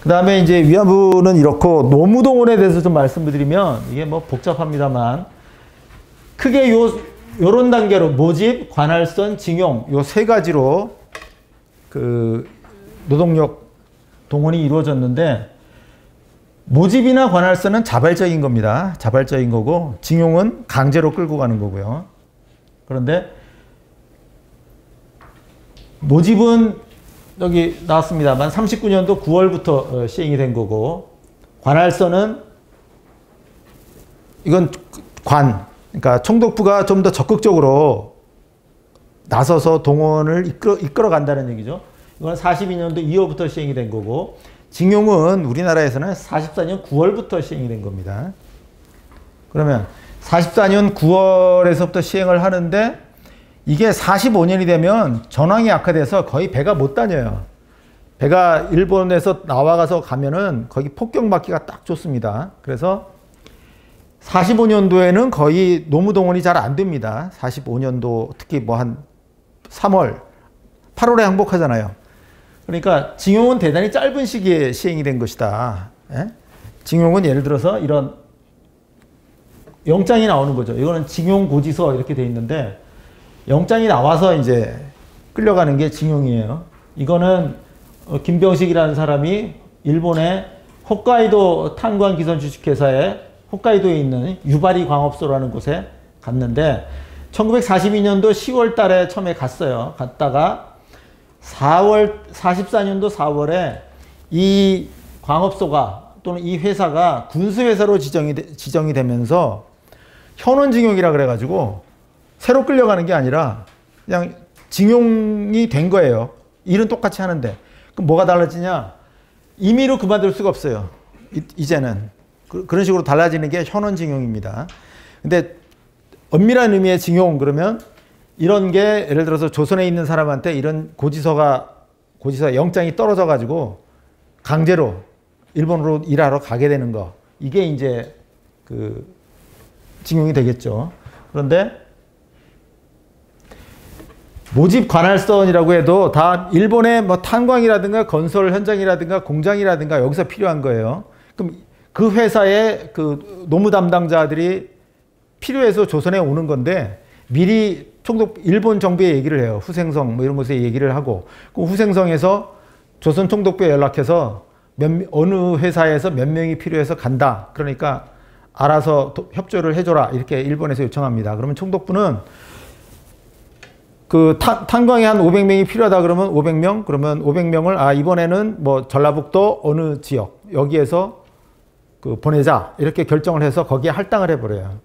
그 다음에 이제 위안부는 이렇고, 노무동원에 대해서 좀 말씀드리면, 이게 뭐 복잡합니다만, 크게 요런 단계로 모집, 관할선, 징용, 요 세 가지로 그 노동력 동원이 이루어졌는데, 모집이나 관할선은 자발적인 겁니다. 자발적인 거고, 징용은 강제로 끌고 가는 거고요. 그런데 모집은 여기 나왔습니다만 39년도 9월부터 시행이 된 거고, 관할선은 이건 그러니까 총독부가 좀 더 적극적으로 나서서 동원을 이끌어 간다는 얘기죠. 이건 42년도 2월부터 시행이 된 거고, 징용은 우리나라에서는 44년 9월부터 시행이 된 겁니다. 그러면 44년 9월에서부터 시행을 하는데, 이게 45년이 되면 전황이 악화돼서 거의 배가 못 다녀요. 배가 일본에서 나와가서 가면은 거기 폭격맞기가 딱 좋습니다. 그래서 45년도에는 거의 노무동원이 잘 안 됩니다. 45년도 특히 뭐 한 3월, 8월에 항복하잖아요. 그러니까 징용은 대단히 짧은 시기에 시행이 된 것이다. 예? 징용은 예를 들어서 이런 영장이 나오는 거죠. 이거는 징용 고지서 이렇게 돼 있는데, 영장이 나와서 이제 끌려가는 게 징용이에요. 이거는 김병식이라는 사람이 일본의 홋카이도 탄광 기선 주식회사에 홋카이도에 있는 유바리 광업소라는 곳에 갔는데, 1942년도 10월 달에 처음에 갔어요. 갔다가 44년도 4월에 이 광업소가 또는 이 회사가 군수회사로 지정이 되면서 현원징용이라 그래가지고 새로 끌려가는 게 아니라 그냥 징용이 된 거예요. 일은 똑같이 하는데. 그럼 뭐가 달라지냐? 임의로 그만둘 수가 없어요. 이제는. 그런 식으로 달라지는 게 현원징용입니다. 근데 엄밀한 의미의 징용, 그러면 이런 게 예를 들어서 조선에 있는 사람한테 이런 고지서 영장이 떨어져 가지고 강제로 일본으로 일하러 가게 되는 거, 이게 이제 그 징용이 되겠죠. 그런데 모집 관할선이라고 해도 다 일본의 뭐 탄광이라든가 건설 현장이라든가 공장이라든가 여기서 필요한 거예요. 그럼 그 회사의 그 노무 담당자들이 필요해서 조선에 오는 건데, 미리 일본 정부에 얘기를 해요. 후생성 뭐 이런 곳에 얘기를 하고, 그 후생성에서 조선 총독부에 연락해서 어느 회사에서 몇 명이 필요해서 간다. 그러니까 알아서 협조를 해줘라. 이렇게 일본에서 요청합니다. 그러면 총독부는 그 탄광에 한 500명이 필요하다 그러면 500명? 그러면 500명을 이번에는 뭐 전라북도 어느 지역 여기에서 그 보내자. 이렇게 결정을 해서 거기에 할당을 해버려요.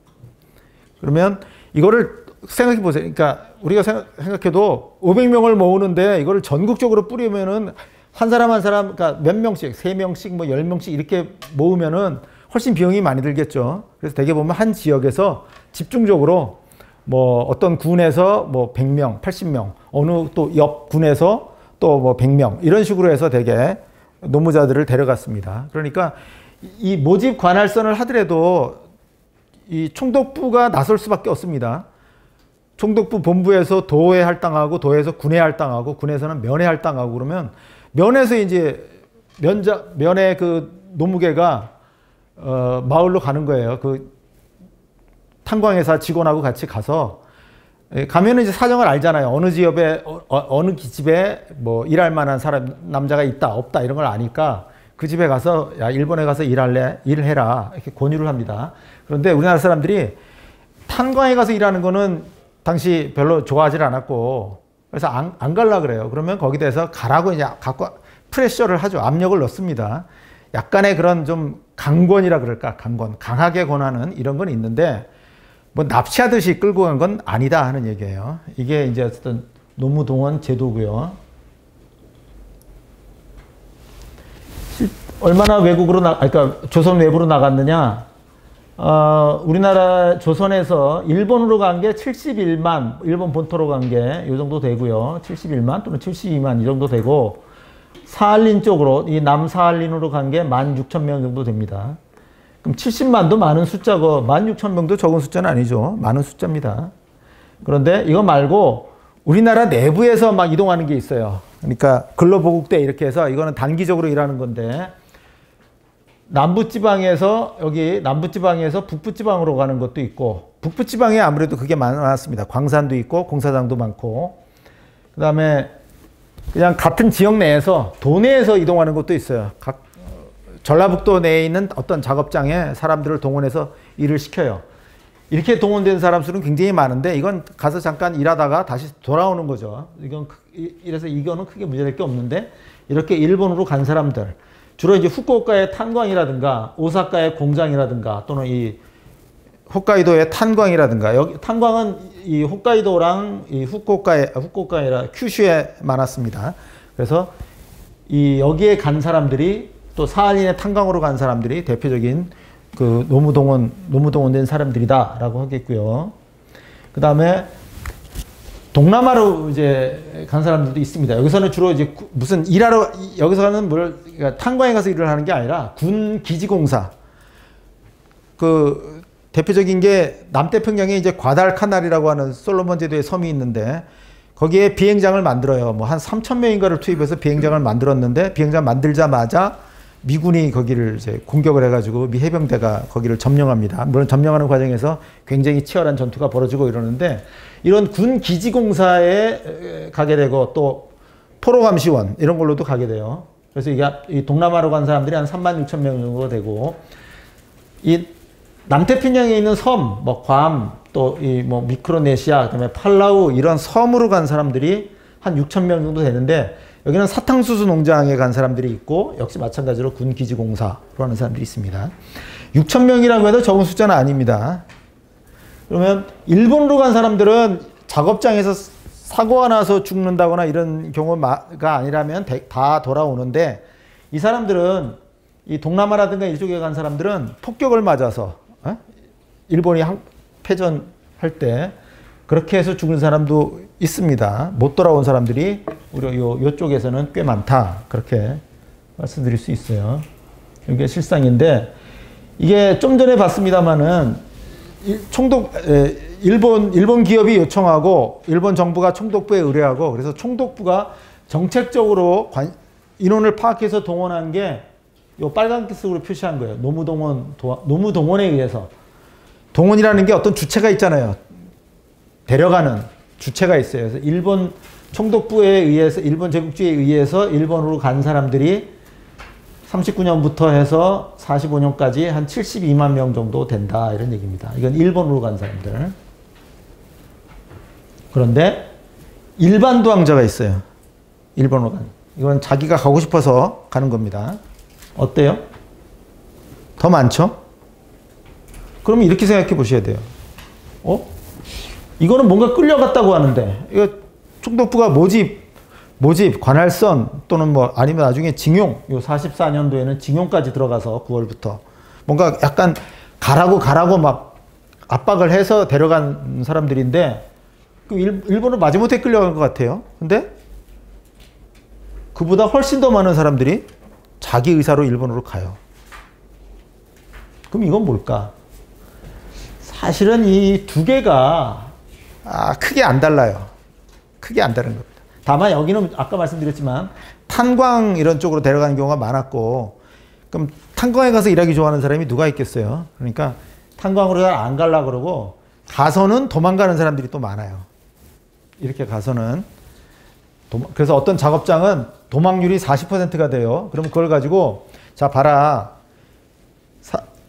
그러면 이거를 생각해 보세요. 그러니까 우리가 생각해도 500명을 모으는데 이거를 전국적으로 뿌리면은 한 사람 한 사람, 그러니까 몇 명씩, 3명씩, 뭐 10명씩 이렇게 모으면은 훨씬 비용이 많이 들겠죠. 그래서 대개 보면 한 지역에서 집중적으로 뭐 어떤 군에서 뭐 100명, 80명, 어느 또 옆 군에서 또 뭐 100명, 이런 식으로 해서 대개 노무자들을 데려갔습니다. 그러니까 이 모집 관할선을 하더라도 이 총독부가 나설 수밖에 없습니다. 총독부 본부에서 도에 할당하고, 도에서 군에 할당하고, 군에서는 면에 할당하고, 그러면 면에서 이제 면의 그 노무계가 마을로 가는 거예요. 그 탄광회사 직원하고 같이 가서 가면은 이제 사정을 알잖아요. 어느 지역에 어느 집에 뭐 일할 만한 사람 남자가 있다 없다 이런 걸 아니까 그 집에 가서 야 일본에 가서 일할래? 일해라 이렇게 권유를 합니다. 그런데 우리나라 사람들이 탄광에 가서 일하는 거는 당시 별로 좋아하지 않았고, 그래서 안 갈라 그래요. 그러면 거기 대해서 가라고 이제 갖고 프레셔를 하죠. 압력을 넣습니다. 약간의 그런 좀 강권이라 그럴까? 강하게 권하는 이런 건 있는데, 뭐 납치하듯이 끌고 간 건 아니다 하는 얘기예요. 이게 이제 어떤 노무동원 제도고요. 얼마나 외국으로 그러니까 조선 외부로 나갔느냐? 우리나라 조선에서 일본으로 간 게 71만, 일본 본토로 간 게 이 정도 되고요. 71만 또는 72만 이 정도 되고, 사할린 쪽으로, 이 남사할린으로 간 게 16,000명 정도 됩니다. 그럼 70만도 많은 숫자고 16,000명도 적은 숫자는 아니죠. 많은 숫자입니다. 그런데 이거 말고 우리나라 내부에서 막 이동하는 게 있어요. 그러니까 근로보국대 이렇게 해서 이거는 단기적으로 일하는 건데, 남부지방에서 여기 남부지방에서 북부지방으로 가는 것도 있고 북부지방에 아무래도 그게 많았습니다. 광산도 있고 공사장도 많고 그다음에 그냥 같은 지역 내에서 도내에서 이동하는 것도 있어요. 각 전라북도 내에 있는 어떤 작업장에 사람들을 동원해서 일을 시켜요. 이렇게 동원된 사람 수는 굉장히 많은데 이건 가서 잠깐 일하다가 다시 돌아오는 거죠. 이래서 이거는 크게 문제될 게 없는데 이렇게 일본으로 간 사람들 주로 이제 후쿠오카의 탄광이라든가 오사카의 공장이라든가 또는 이 홋카이도의 탄광이라든가 여기 탄광은 이 홋카이도랑 이 후쿠오카라 큐슈에 많았습니다. 그래서 이 여기에 간 사람들이 또 사할린의 탄광으로 간 사람들이 대표적인 그 노무동원된 사람들이다라고 하겠고요. 그 다음에 동남아로 이제 간 사람들도 있습니다. 여기서는 주로 이제 무슨 일하러 여기서는 그러니까 탄광에 가서 일을 하는 게 아니라 군 기지공사. 그 대표적인 게 남태평양에 이제 과달카날이라고 하는 솔로몬 제도의 섬이 있는데 거기에 비행장을 만들어요. 뭐 한 3,000명인가를 투입해서 비행장을 만들었는데 비행장 만들자마자 미군이 거기를 이제 공격을 해가지고 미 해병대가 거기를 점령합니다. 물론 점령하는 과정에서 굉장히 치열한 전투가 벌어지고 이러는데 이런 군 기지공사에 가게 되고 또 포로감시원 이런 걸로도 가게 돼요. 그래서 이게 이 동남아로 간 사람들이 한 36,000명 정도 되고 이 남태평양에 있는 섬, 뭐 괌, 또 이 뭐 미크로네시아, 그다음에 팔라우 이런 섬으로 간 사람들이 한 6,000명 정도 되는데 여기는 사탕수수 농장에 간 사람들이 있고 역시 마찬가지로 군기지공사로 하는 사람들이 있습니다. 6,000명이라고 해도 적은 숫자는 아닙니다. 그러면 일본으로 간 사람들은 작업장에서 사고가 나서 죽는다거나 이런 경우가 아니라면 다 돌아오는데 이 사람들은 이 동남아라든가 이쪽에 간 사람들은 폭격을 맞아서 일본이 패전할 때 그렇게 해서 죽은 사람도 있습니다. 못 돌아온 사람들이 우리 요쪽에서는 꽤 많다. 그렇게 말씀드릴 수 있어요. 이게 실상인데 이게 좀 전에 봤습니다마는 일본 기업이 요청하고 일본 정부가 총독부에 의뢰하고 그래서 총독부가 정책적으로 인원을 파악해서 동원한 게 요 빨간색으로 표시한 거예요. 노무동원에 의해서. 동원이라는 게 어떤 주체가 있잖아요. 데려가는 주체가 있어요. 그래서 일본 총독부에 의해서 일본 제국주의에 의해서 일본으로 간 사람들이 39년부터 해서 45년까지 한 72만 명 정도 된다 이런 얘기입니다. 이건 일본으로 간 사람들. 그런데 일반 도항자가 있어요. 일본으로 간. 이건 자기가 가고 싶어서 가는 겁니다. 어때요? 더 많죠? 그러면 이렇게 생각해 보셔야 돼요. 이거는 뭔가 끌려갔다고 하는데 이거 총독부가 모집, 관할선 또는 뭐 아니면 나중에 징용, 요 44년도에는 징용까지 들어가서 9월부터 뭔가 약간 가라고 막 압박을 해서 데려간 사람들인데 그 일본을 마지못해 끌려간 것 같아요. 근데 그보다 훨씬 더 많은 사람들이 자기 의사로 일본으로 가요. 그럼 이건 뭘까? 사실은 이 두 개가 크게 안 달라요. 크게 안 다른 겁니다. 다만 여기는 아까 말씀드렸지만 탄광 이런 쪽으로 데려가는 경우가 많았고 그럼 탄광에 가서 일하기 좋아하는 사람이 누가 있겠어요? 그러니까 탄광으로 잘 안 가려고 그러고 가서는 도망가는 사람들이 또 많아요. 이렇게 가서는 그래서 어떤 작업장은 도망률이 40%가 돼요. 그럼 그걸 가지고 자 봐라.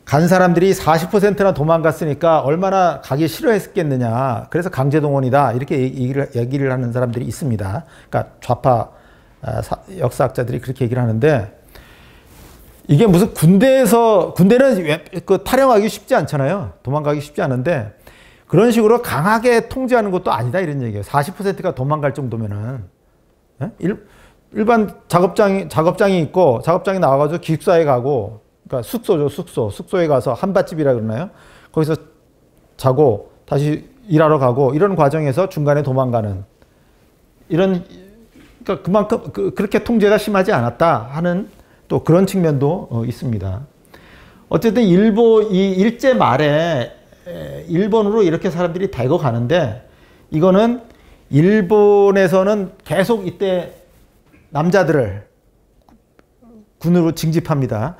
간 사람들이 40%나 도망갔으니까 얼마나 가기 싫어했겠느냐. 그래서 강제동원이다. 이렇게 얘기를 하는 사람들이 있습니다. 그러니까 좌파 역사학자들이 그렇게 얘기를 하는데 이게 무슨 군대는 그 탈영하기 쉽지 않잖아요. 도망가기 쉽지 않은데 그런 식으로 강하게 통제하는 것도 아니다 이런 얘기예요. 40%가 도망갈 정도면은 일반 작업장이 있고 작업장이 나와가지고 기숙사에 가고 그러니까 숙소죠, 숙소에 가서 한밭집이라 그러나요? 거기서 자고 다시 일하러 가고 이런 과정에서 중간에 도망가는 이런 그러니까 그만큼 그렇게 통제가 심하지 않았다 하는 또 그런 측면도 있습니다. 어쨌든 이 일제 말에 일본으로 이렇게 사람들이 대거 가는데 이거는 일본에서는 계속 이때 남자들을 군으로 징집합니다.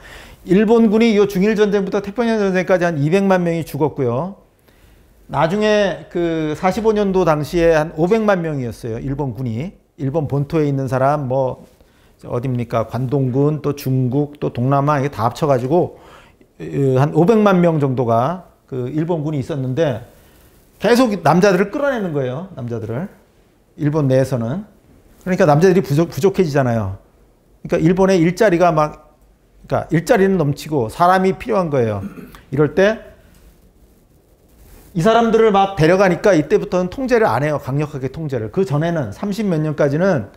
일본군이 이 중일 전쟁부터 태평양 전쟁까지 한 200만 명이 죽었고요. 나중에 그 45년도 당시에 한 500만 명이었어요. 일본군이. 일본 본토에 있는 사람 뭐 어딥니까? 관동군 또 중국 또 동남아 이게 다 합쳐가지고 한 500만 명 정도가 그 일본군이 있었는데 계속 남자들을 끌어내는 거예요. 남자들을. 일본 내에서는. 그러니까 남자들이 부족해지잖아요. 그러니까 일본의 일자리가 그러니까 일자리는 넘치고 사람이 필요한 거예요. 이럴 때 이 사람들을 막 데려가니까 이때부터는 통제를 안 해요. 강력하게 통제를. 그 전에는 30몇 년까지는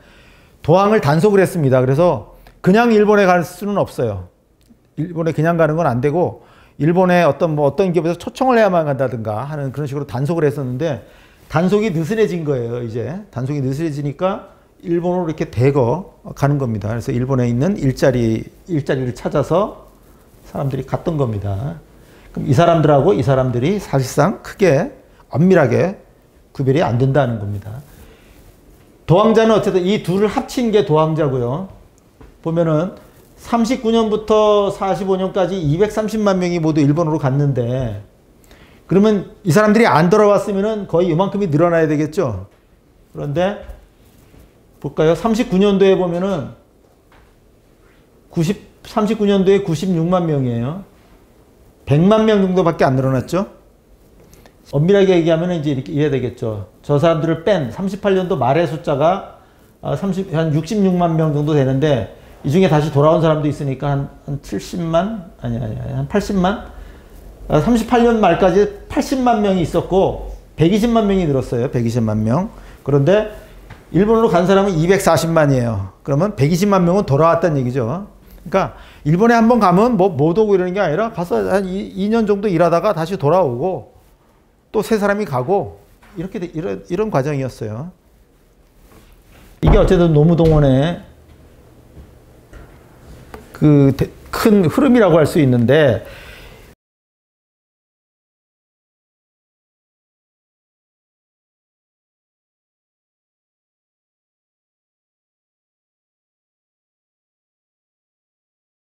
도항을 단속을 했습니다. 그래서 그냥 일본에 갈 수는 없어요. 일본에 그냥 가는 건 안 되고 일본의 어떤 기업에서 초청을 해야만 간다든가 하는 그런 식으로 단속을 했었는데 단속이 느슨해진 거예요. 이제 단속이 느슨해지니까 일본으로 이렇게 대거 가는 겁니다. 그래서 일본에 있는 일자리를 찾아서 사람들이 갔던 겁니다. 그럼 이 사람들하고 이 사람들이 사실상 크게 엄밀하게 구별이 안 된다는 겁니다. 도항자는 어쨌든 이 둘을 합친 게 도항자고요. 보면은 39년부터 45년까지 230만 명이 모두 일본으로 갔는데 그러면 이 사람들이 안 돌아왔으면은 거의 이만큼이 늘어나야 되겠죠. 그런데 볼까요? 39년도에 보면은 39년도에 96만 명이에요. 100만 명 정도밖에 안 늘어났죠. 엄밀하게 얘기하면 이제 이렇게 이해야 되겠죠. 저 사람들을 뺀 38년도 말의 숫자가 한 66만 명 정도 되는데 이 중에 다시 돌아온 사람도 있으니까 한 70만? 한 80만? 38년 말까지 80만 명이 있었고 120만 명이 늘었어요. 120만 명. 그런데 일본으로 간 사람은 240만이에요. 그러면 120만 명은 돌아왔다는 얘기죠. 그러니까 일본에 한번 가면 뭐 못 오고 이러는 게 아니라 가서 한 2년 정도 일하다가 다시 돌아오고 또 새 사람이 가고 이런 과정이었어요. 이게 어쨌든 노무동원의 그 큰 흐름이라고 할 수 있는데